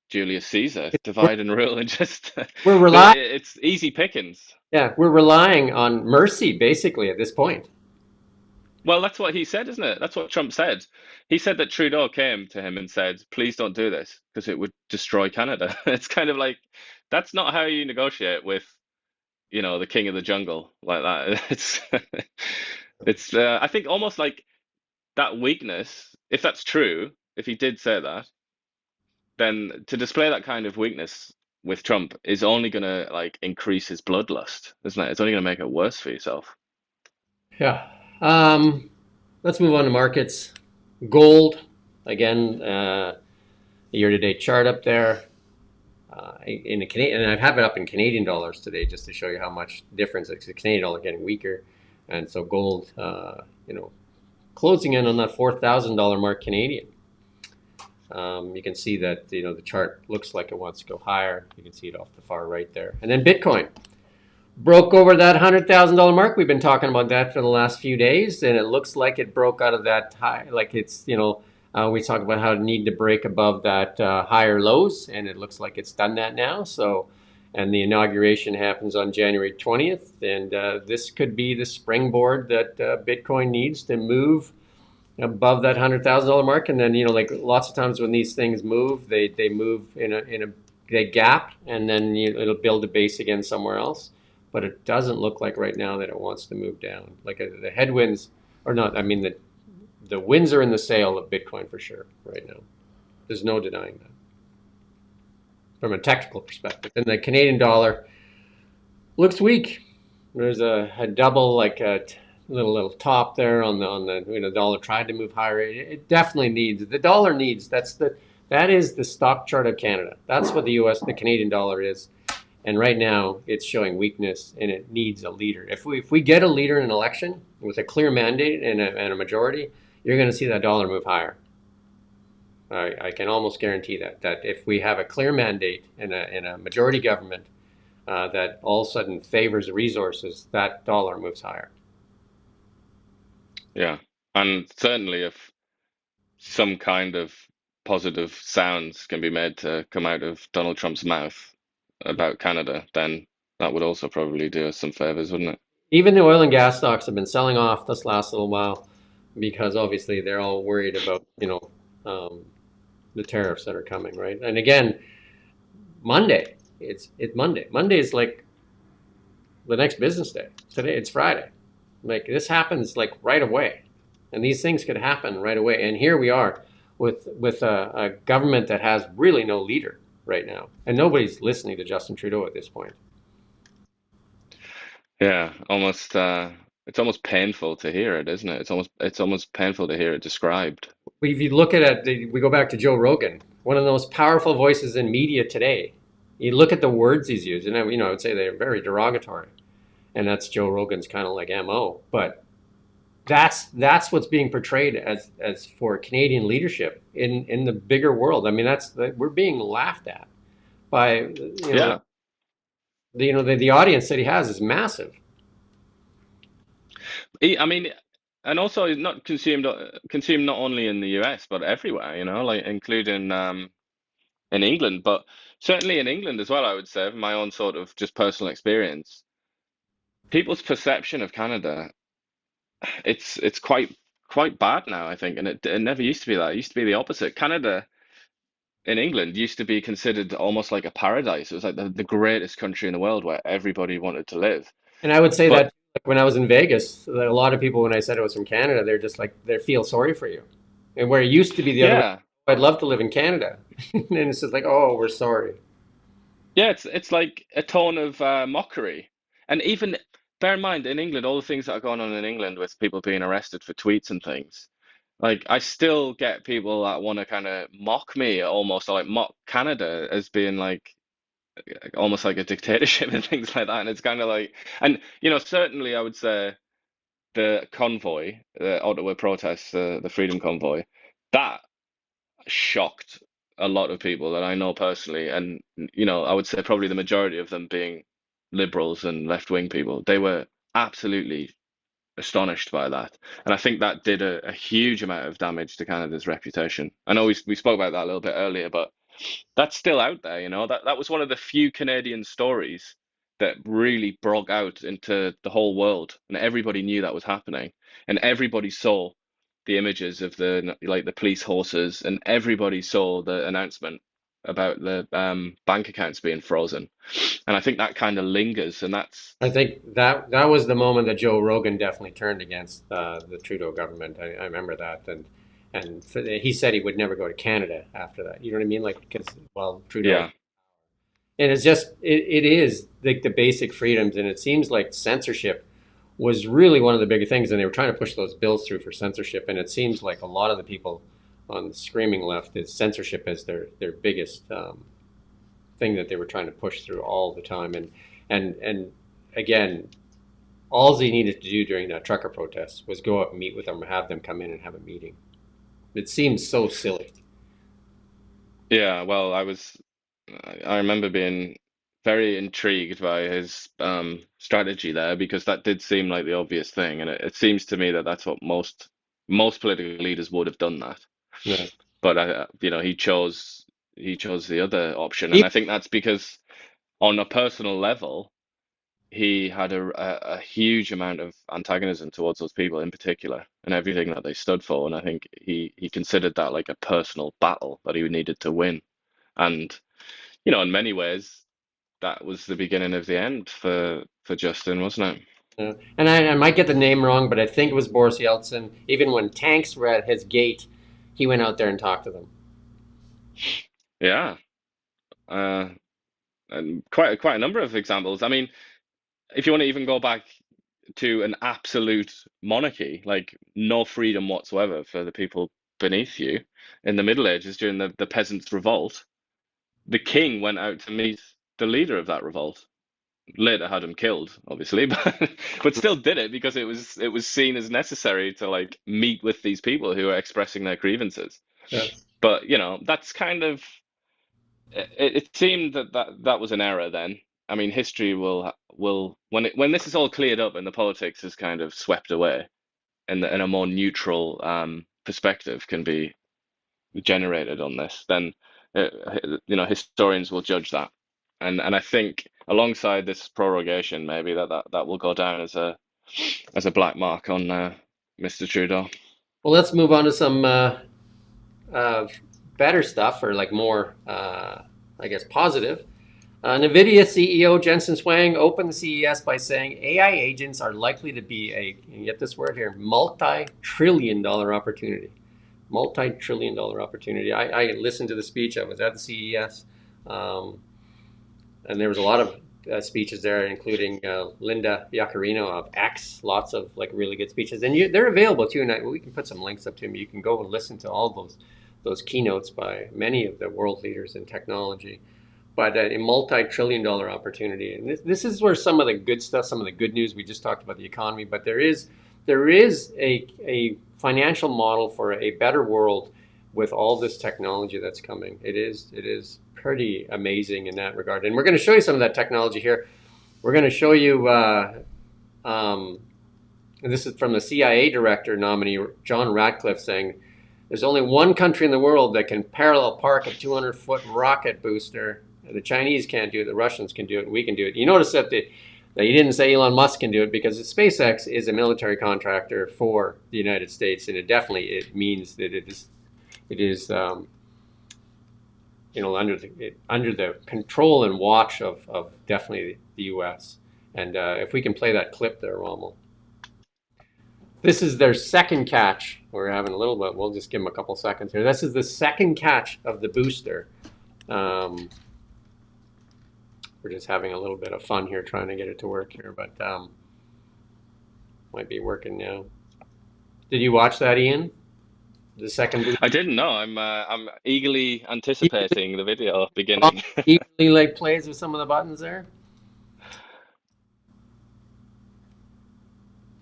S2: Julius Caesar,
S1: We're,
S2: divide and rule, and just
S1: we're relying,
S2: it's easy pickings.
S1: yeah, we're relying on mercy basically at this point.
S2: Well, that's what he said, isn't it? That's what Trump said. He said that Trudeau came to him and said, "Please don't do this because it would destroy Canada." It's kind of like that's not how you negotiate with, the king of the jungle like that. It's I think almost like that weakness, if that's true, if he did say that, then to display that kind of weakness with Trump is only gonna like increase his bloodlust, isn't it? It's only gonna make it worse for yourself.
S1: Yeah. Um, let's move on to markets. Gold, again, year-to-date chart up there. In the Canadian, and I have it up in Canadian dollars today just to show you how much difference. It's the Canadian dollar getting weaker, and so gold, closing in on that $4,000 mark Canadian. You can see that the chart looks like it wants to go higher. You can see it off the far right there, and then Bitcoin broke over that $100,000 mark. We've been talking about that for the last few days, and it looks like it broke out of that high. Like we talk about how it need to break above that higher lows, and it looks like it's done that now. So, and the inauguration happens on January 20th, and this could be the springboard that Bitcoin needs to move above that $100,000 mark. And then like lots of times when these things move, they move in a they gap, and then it'll build a base again somewhere else. But it doesn't look like right now that it wants to move down. Like the headwinds, or not. I mean the winds are in the sail of Bitcoin for sure right now. There's no denying that from a technical perspective. And the Canadian dollar looks weak. There's a double, like a little top there on the dollar tried to move higher. It definitely needs, the dollar needs, that is the stock chart of Canada. That's what the Canadian dollar is. And right now it's showing weakness, and it needs a leader. If we get a leader in an election with a clear mandate and a majority, you're going to see that dollar move higher. I can almost guarantee that if we have a clear mandate and a majority government that all of a sudden favors resources, that dollar moves higher.
S2: Yeah. And certainly if some kind of positive sounds can be made to come out of Donald Trump's mouth about Canada, then that would also probably do us some favors, wouldn't it?
S1: Even the oil and gas stocks have been selling off this last little while because obviously they're all worried about the tariffs that are coming, right? And again, Monday, it's Monday. Monday is like the next business day. Today it's Friday. Like this happens like right away, and these things could happen right away. And here we are with a government that has really no leader right now, and nobody's listening to Justin Trudeau at this point.
S2: Yeah, almost it's almost painful to hear it, isn't it? It's almost painful to hear it described.
S1: If you look at it, we go back to Joe Rogan, one of the most powerful voices in media today. You look at the words he's used, and I would say they're very derogatory, and that's Joe Rogan's kind of like MO. But that's what's being portrayed as for Canadian leadership in the bigger world. I mean, we're being laughed at by
S2: Yeah.
S1: the audience that he has is massive.
S2: I mean, and also not consumed not only in the US but everywhere, like including in England, but certainly in England as well, I would say, from my own sort of just personal experience. People's perception of Canada, it's quite bad now, I think, and it never used to be that. It used to be the opposite. Canada in England used to be considered almost like a paradise. It was like the greatest country in the world where everybody wanted to live.
S1: And I would say
S2: But
S1: that like, when I was in Vegas, a lot of people, when I said I was from Canada, they're just like, they feel sorry for you. And where it used to be the other way,
S2: yeah,
S1: I'd love to live in Canada. And it's just like, oh, we're sorry.
S2: yeah, it's like a tone of mockery. And even bear in mind in England, all the things that are going on in England with people being arrested for tweets and things. Like I still get people that want to kind of mock me almost, or like mock Canada as being like almost like a dictatorship and things like that. And it's kind of like, and certainly I would say the convoy, the Ottawa protests, the Freedom Convoy, that shocked a lot of people that I know personally. And, I would say probably the majority of them being liberals and left-wing people, they were absolutely astonished by that. And I think that did a huge amount of damage to Canada's reputation. I know we spoke about that a little bit earlier, but that's still out there, that was one of the few Canadian stories that really broke out into the whole world, and everybody knew that was happening, and everybody saw the images of the police horses, and everybody saw the announcement about the bank accounts being frozen, and I think that kind of lingers, and that's
S1: I think that was the moment that Joe Rogan definitely turned against the Trudeau government. I remember that, and he said he would never go to Canada after that. You know what I mean? Like because well, Trudeau,
S2: Yeah.
S1: and it's just it is like the basic freedoms, and it seems like censorship was really one of the bigger things, and they were trying to push those bills through for censorship, and it seems like a lot of the people on the screaming left is censorship as their biggest thing that they were trying to push through all the time, and again, all they needed to do during that trucker protest was go up and meet with them, or have them come in and have a meeting. It seems so silly.
S2: Yeah, well, I remember being very intrigued by his strategy there because that did seem like the obvious thing, and it seems to me that that's what most political leaders would have done that.
S1: Yeah.
S2: But he chose the other option, and
S1: Even,
S2: I think that's because on a personal level, he had a huge amount of antagonism towards those people in particular and everything that they stood for, and I think he considered that like a personal battle that he needed to win. And in many ways, that was the beginning of the end for Justin, wasn't it?
S1: and I might get the name wrong, but I think it was Boris Yeltsin. Even when tanks were at his gate, he went out there and talked to them.
S2: Yeah, uh, and quite a number of examples. I mean, if you want to even go back to an absolute monarchy, like no freedom whatsoever for the people beneath you in the Middle Ages during the Peasants' Revolt, the king went out to meet the leader of that revolt. Later had him killed, obviously, but still did it because it was seen as necessary to like meet with these people who are expressing their grievances.
S1: Yeah.
S2: But that's kind of it seemed that was an error then. I mean, history will when this is all cleared up and the politics is kind of swept away and a more neutral perspective can be generated on this, then historians will judge that, and I think alongside this prorogation, maybe that will go down as a black mark on Mr. Trudeau.
S1: Well, let's move on to some uh, better stuff, or like more, I guess, positive. NVIDIA CEO Jensen Huang opened the CES by saying AI agents are likely to be you get this word here, multi-trillion-dollar opportunity. Multi-trillion-dollar opportunity. I listened to the speech. I was at the CES, um, and there was a lot of speeches there, including Linda Yaccarino of X. Lots of like really good speeches, and they're available too. And we can put some links up to them. You can go and listen to all those keynotes by many of the world leaders in technology. But a multi-trillion-dollar opportunity, and this is where some of the good stuff, some of the good news. We just talked about the economy, but there is a financial model for a better world with all this technology that's coming. It is pretty amazing in that regard, and we're going to show you some of that technology here. We're going to show you. And this is from the CIA director nominee John Ratcliffe saying, "There's only one country in the world that can parallel park a 200-foot rocket booster. The Chinese can't do it. The Russians can do it. And we can do it." You notice that he didn't say Elon Musk can do it because SpaceX is a military contractor for the United States, and it means that it is under the control and watch of definitely the U.S. And if we can play that clip there, Rommel. This is their second catch. We're having a little bit. We'll just give them a couple seconds here. This is the second catch of the booster. We're just having a little bit of fun here, trying to get it to work here, but might be working now. Did you watch that, Ian? The second booster?
S2: I didn't know. I'm eagerly anticipating the video beginning.
S1: Equally like plays with some of the buttons there.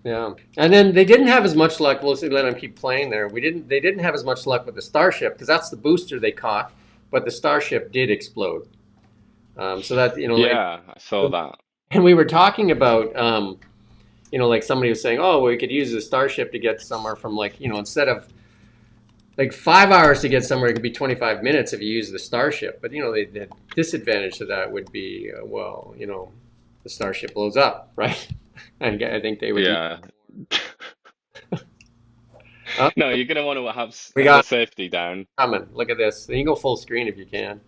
S1: Yeah, and then they didn't have as much luck. We'll see, let them keep playing there. They didn't have as much luck with the Starship because that's the booster they caught, but the Starship did explode. So that
S2: Yeah, I saw that.
S1: and we were talking about like somebody was saying, oh, well, we could use the Starship to get somewhere from instead of like 5 hours to get somewhere, it could be 25 minutes if you use the Starship. But the disadvantage to that would be, the Starship blows up, right? And I think they would.
S2: Yeah.
S1: Oh,
S2: No, you're gonna want to have
S1: we
S2: the
S1: got
S2: safety down.
S1: coming. Look at this. You can go full screen if you can.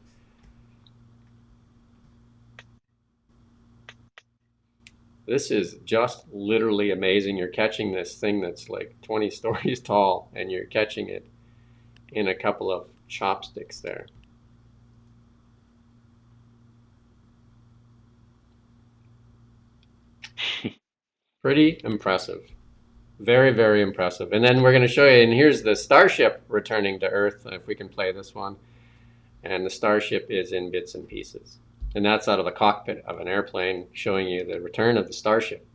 S1: This is just literally amazing. You're catching this thing that's like 20 stories tall, and you're catching it in a couple of chopsticks there. Pretty impressive. Very, very impressive. And then we're going to show you, and here's the Starship returning to Earth, if we can play this one. And the Starship is in bits and pieces. And that's out of the cockpit of an airplane, showing you the return of the Starship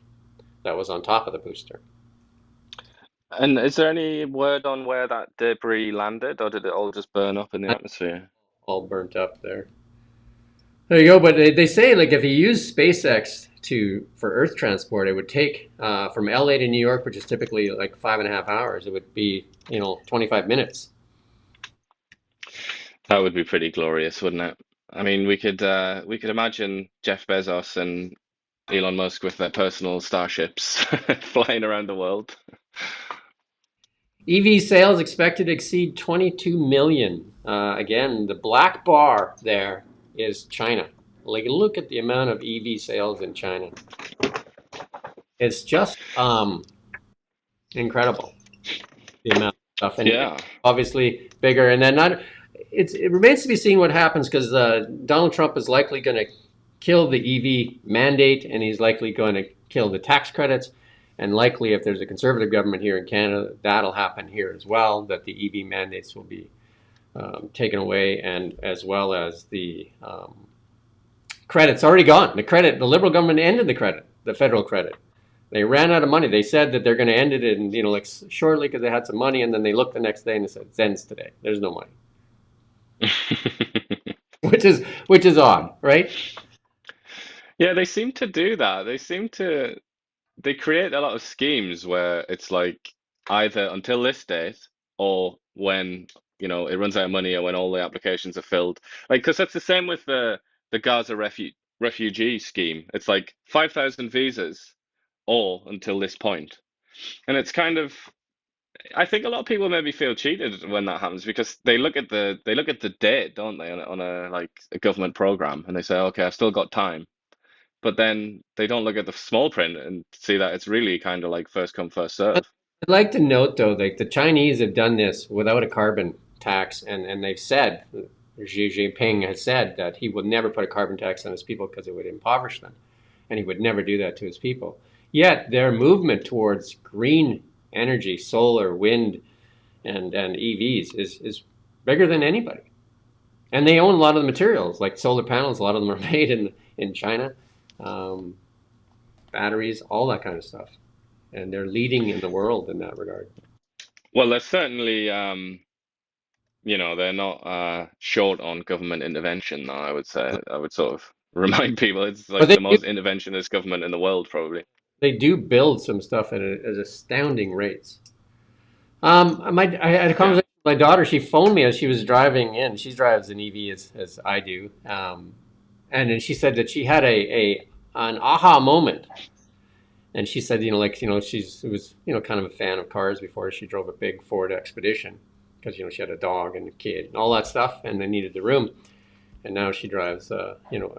S1: that was on top of the booster.
S2: And is there any word on where that debris landed, or did it all just burn up in the atmosphere?
S1: All burnt up there. There you go. But they say, like, if you use SpaceX for Earth transport, it would take from LA to New York, which is typically like 5.5 hours. It would be 25 minutes.
S2: That would be pretty glorious, wouldn't it? I mean, we could imagine Jeff Bezos and Elon Musk with their personal starships flying around the world.
S1: EV sales expected to exceed 22 million. Again, the black bar there is China. Like, look at the amount of EV sales in China. It's just incredible, the amount of stuff, and
S2: Yeah.
S1: obviously bigger. And then it remains to be seen what happens, because Donald Trump is likely going to kill the EV mandate, and he's likely going to kill the tax credits. And likely, if there's a conservative government here in Canada, that'll happen here as well, that the EV mandates will be taken away, and as well as the credit's already gone. The Liberal government ended the federal credit. They ran out of money. They said that they're going to end it in, like shortly, because they had some money, and then they looked the next day and they said, "It ends today. There's no money," which is odd, right?
S2: Yeah, they seem to do that. They create a lot of schemes where it's like either until this date or when, it runs out of money or when all the applications are filled. Like, because that's the same with the Gaza refugee scheme. It's like 5,000 visas or until this point. And it's kind of, I think a lot of people maybe feel cheated when that happens because they look at the date, don't they, on like a government program, and they say, okay, I've still got time. But then they don't look at the small print and see that it's really kind of like first come, first serve.
S1: I'd like to note, though, like the Chinese have done this without a carbon tax, and they've said, Xi Jinping has said that he will never put a carbon tax on his people because it would impoverish them, and he would never do that to his people. Yet their movement towards green energy, solar, wind, and EVs is bigger than anybody. And they own a lot of the materials, like solar panels. A lot of them are made in China, um, batteries, all that kind of stuff. And they're leading in the world in that regard.
S2: Well, they're certainly, they're not short on government intervention, though, I would say. I would sort of remind people it's
S1: But
S2: like the most interventionist government in the world, probably.
S1: they do build some stuff at astounding rates. I had a
S2: Yeah.
S1: conversation with my daughter. She phoned me as she was driving in. She drives an EV as I do, and then she said that she had an aha moment. And she said, she was, kind of a fan of cars before. She drove a big Ford Expedition because, she had a dog and a kid and all that stuff, and they needed the room. And now she drives, a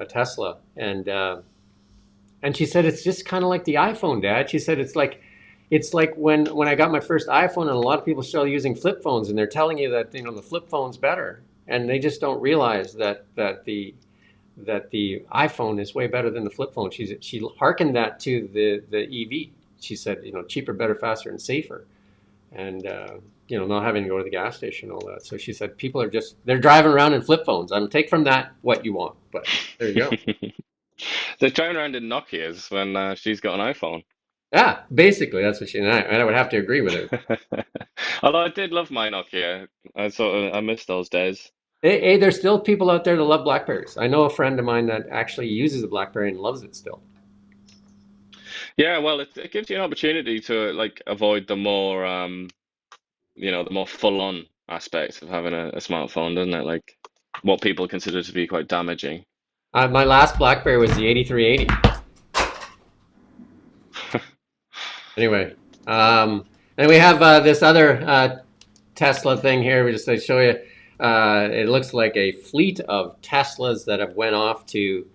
S1: Tesla. And she said it's just kind of like the iPhone, Dad. She said it's like when I got my first iPhone, and a lot of people still using flip phones, and they're telling you that the flip phone's better, and they just don't realize that the iPhone is way better than the flip phone. She hearkened that to the EV. She said, cheaper, better, faster, and safer, and not having to go to the gas station and all that. So she said people they're driving around in flip phones. Take from that what you want, but there you go.
S2: They're driving around in Nokias when she's got an iPhone.
S1: Yeah, basically that's what and I would have to agree with her.
S2: Although I did love my Nokia. I miss those days.
S1: Hey, there's still people out there that love Blackberries. I know a friend of mine that actually uses a Blackberry and loves it still.
S2: Yeah, well, it gives you an opportunity to like avoid the more full-on aspects of having a smartphone, doesn't it? Like what people consider to be quite damaging.
S1: My last BlackBerry was the 8380. Anyway, and we have this other Tesla thing here. We just to show you. It looks like a fleet of Teslas that have went off to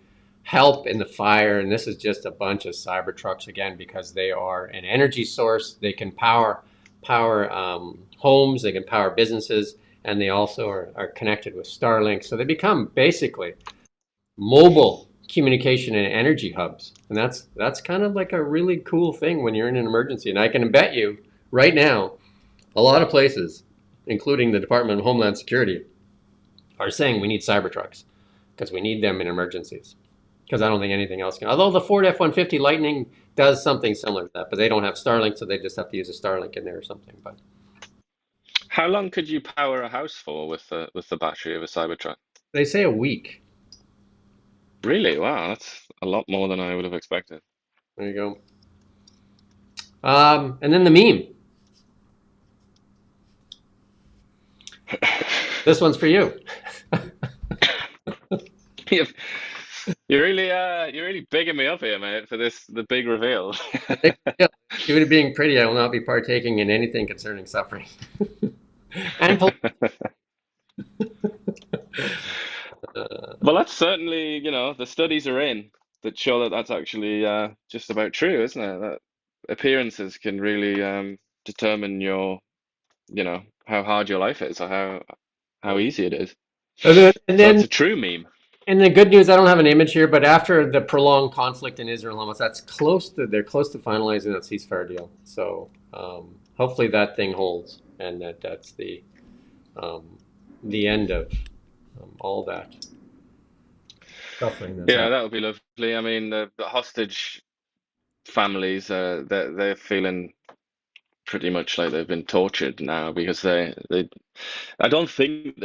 S1: help in the fire, and this is just a bunch of Cybertrucks again because they are an energy source. They can power homes. They can power businesses, and they also are connected with Starlink. So they become basically mobile communication and energy hubs. And that's kind of like a really cool thing when you're in an emergency. And I can bet you right now, a lot of places, including the Department of Homeland Security, are saying we need Cybertrucks because we need them in emergencies. Because I don't think anything else can. Although the Ford F-150 Lightning does something similar to that, but they don't have Starlink, so they just have to use a Starlink in there or something. But
S2: How long could you power a house for with the battery of a Cybertruck?
S1: they say a week.
S2: Really? Wow, that's a lot more than I would have expected.
S1: There you go. And then the meme. This one's for you.
S2: You've- you're really bigging me up here, mate, for the big reveal.
S1: Due to being pretty, I will not be partaking in anything concerning suffering. And
S2: Well, that's certainly, the studies are in that show that that's actually just about true, isn't it? That appearances can really determine how hard your life is or how easy it is.
S1: and
S2: So it's
S1: then
S2: a true meme.
S1: and the good news, I don't have an image here, but after the prolonged conflict in Israel and Hamas, they're close to finalizing that ceasefire deal. So hopefully that thing holds, and that's um, the end of all that suffering that's
S2: Yeah,
S1: happening.
S2: that would be lovely. I mean, the hostage families, they're feeling pretty much like they've been tortured now because they I don't think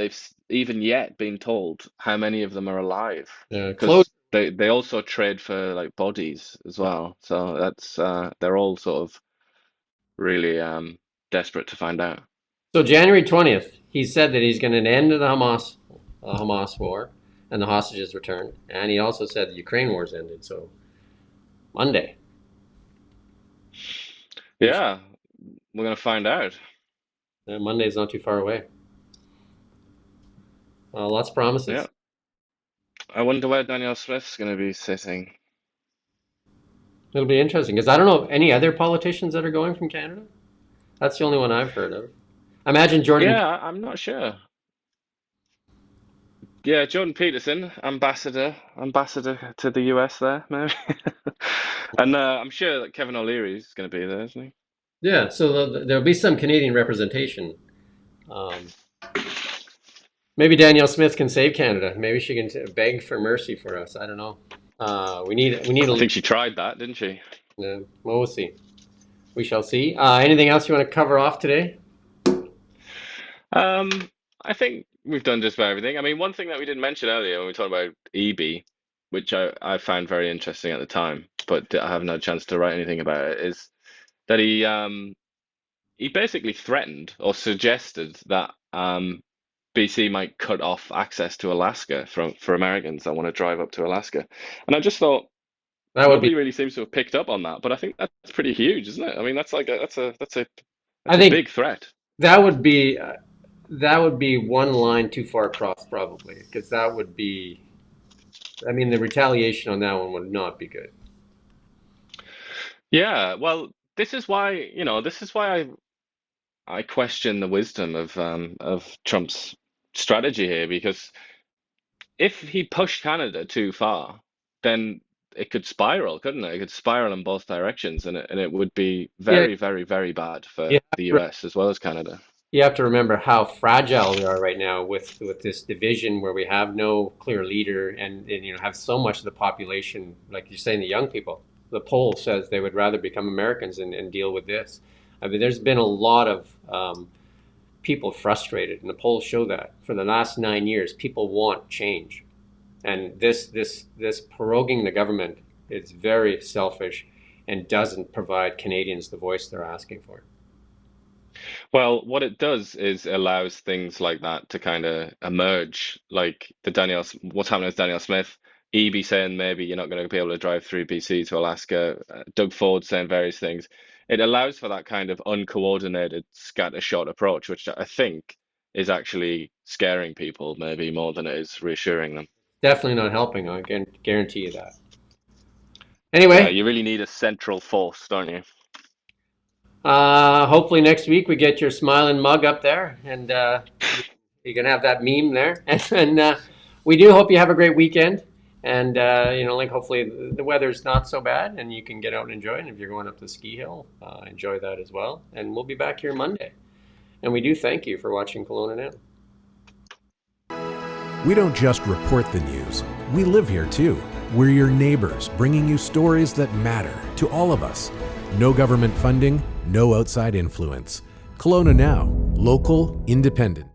S2: even yet been told how many of them are alive
S1: Close.
S2: because they also trade for like bodies as well. So that's they're all sort of really desperate to find out.
S1: So January 20th, he said that he's going to end the Hamas war and the hostages returned, and he also said the Ukraine war's ended. So Monday,
S2: Yeah, we're gonna find out.
S1: Monday's not too far away. Lots of promises.
S2: Yeah, I wonder where Danielle Smith's gonna be sitting.
S1: It'll be interesting because I don't know any other politicians that are going from Canada. That's the only one I've heard of. I imagine Jordan.
S2: Yeah, I'm not sure. Yeah, Jordan Peterson, ambassador to the US there, maybe. And I'm sure that Kevin O'Leary's going to be there, isn't he?
S1: Yeah, so there'll be some Canadian representation. Um, maybe Danielle Smith can save Canada. Maybe she can beg for mercy for us. I don't know. We need
S2: I
S1: a.
S2: think she tried that, didn't she?
S1: Well, we'll see. We shall see. Anything else you want to cover off today?
S2: Um, I think we've done just about everything. I mean, one thing that we didn't mention earlier when we talked about EB, which I found very interesting at the time, but I haven't had a chance to write anything about it, is that he basically threatened or suggested that BC might cut off access to Alaska for Americans that want to drive up to Alaska. And I just thought
S1: That would be.
S2: nobody really seems to have picked up on that, but I think that's pretty huge, isn't it? I mean, that's like
S1: I
S2: that's a
S1: think
S2: big threat.
S1: that would be that would be one line too far across, probably, because that would be. I mean, the retaliation on that one would not be good.
S2: Yeah, well, this is why I question the wisdom of Trump's strategy here, because if he pushed Canada too far, then it could spiral, couldn't it? It could spiral in both directions, and it would be
S1: Yeah,
S2: very, very, very bad
S1: you
S2: for
S1: have
S2: the
S1: to,
S2: US as well as Canada.
S1: you have to remember how fragile we are right now with this division where we have no clear leader and have so much of the population, like you're saying, the young people. The poll says they would rather become Americans and deal with this. I mean, there's been a lot of people frustrated, and the polls show that for the last 9 years, people want change. And this proroguing the government is very selfish and doesn't provide Canadians the voice they're asking for.
S2: Well, what it does is allows things like that to kind of emerge, like what's happening with Danielle Smith, EB saying maybe you're not going to be able to drive through BC to Alaska, Doug Ford saying various things. It allows for that kind of uncoordinated, scattershot approach, which I think is actually scaring people maybe more than it is reassuring them.
S1: Definitely not helping. I can guarantee you that.
S2: Yeah,
S1: Anyway,
S2: you really need a central force, don't you?
S1: hopefully next week we get your smiling mug up there and You can have that meme there. And we do hope you have a great weekend. And, like hopefully the weather's not so bad and you can get out and enjoy it. And if you're going up the ski hill, enjoy that as well. And we'll be back here Monday. And we do thank you for watching Kelowna Now.
S4: We don't just report the news. We live here too. We're your neighbors, bringing you stories that matter to all of us. No government funding, no outside influence. Kelowna Now, local, independent.